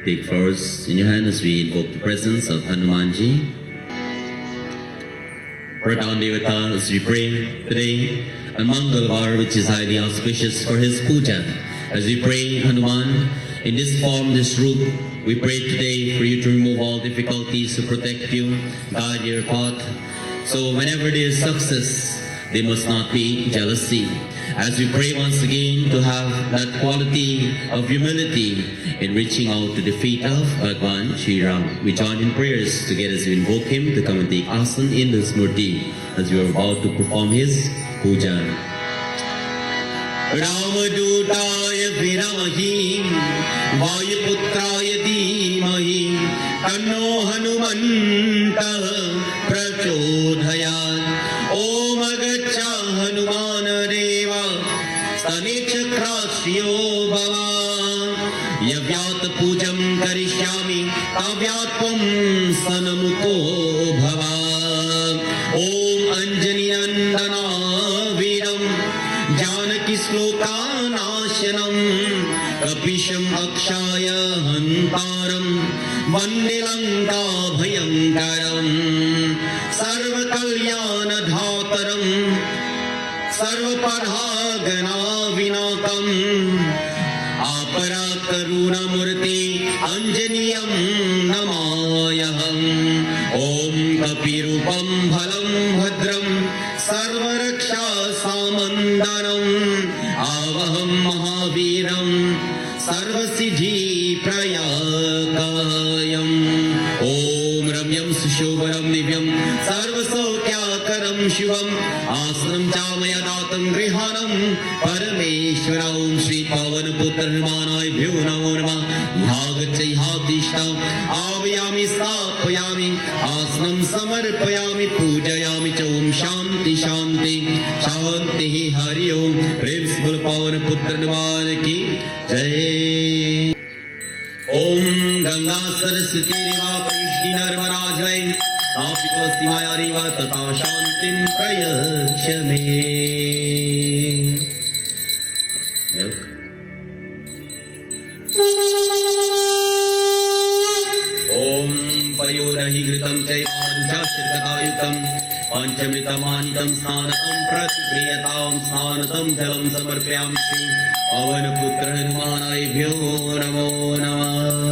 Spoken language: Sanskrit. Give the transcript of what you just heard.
Take flowers in your hand as we invoke the presence of Hanumanji. Pradhan Devata, as we pray today, on Mangalvar, which is highly auspicious for his puja. As we pray, Hanuman, in this form, this root, we pray today for you to remove all difficulties, to protect you, guide your path. So whenever there is success, there must not be jealousy. As we pray once again to have that quality of humility in reaching out to the feet of Bhagwan Shri Ram. We join in prayers together as we invoke him to come and take asana in this murti as we are about to perform his puja. Ramadutaya virahi Vayuputraya dhimahi Tanno Hanumanta prachodhayat. Om Agacha Hanumana Deva Stanichakrasyo Bhava Yavyat Pujam Karishyami Tavyatvam Sanamuko Bhava. Om Anjani Nandana Viram Janaki Sloka Nashanam Kapisham Akshaya Hantaram Vande Lanka Bhayankaram Sarva Kalyana Dhataram Sarva Padhagana Vinakam Apara Karuna Murti Anjaniyam Namayaham. Om Kapirupam Bhalam Bhadram Sarva Raksha Samandanam Avaham Mahaviram Sarva Siddhi Prayakayam. Om Ramyam Sushobharam Divyam Sarva Saukyakaram Shivam Asram Chamaya Datam Grihanam Parameshwara. Om Shri Pavan Putra Hanumanaya Bhyo Namo Namah. Yagacchai Hatishtam Avayami Stapayami Asnam Samarpayami Pujayami Cha. Om Shanti Shanti Shanti Hari Om. Praise Bol Pavan Putra Hanuman ki Jai. Om Ganga Saraswati Riva Krishni Narmada Jai Sapitwasti Maya Riva Tata Shantim Prayakshame. Milk. Om Payodahi Gritam Chai Panchashirkatayutam Panchamritamanitam Snanatam Pratipriyatam Snanatam Jalam Samarpyam Shri Pavan Putra Hanumanaya Bhyo Namo Namah.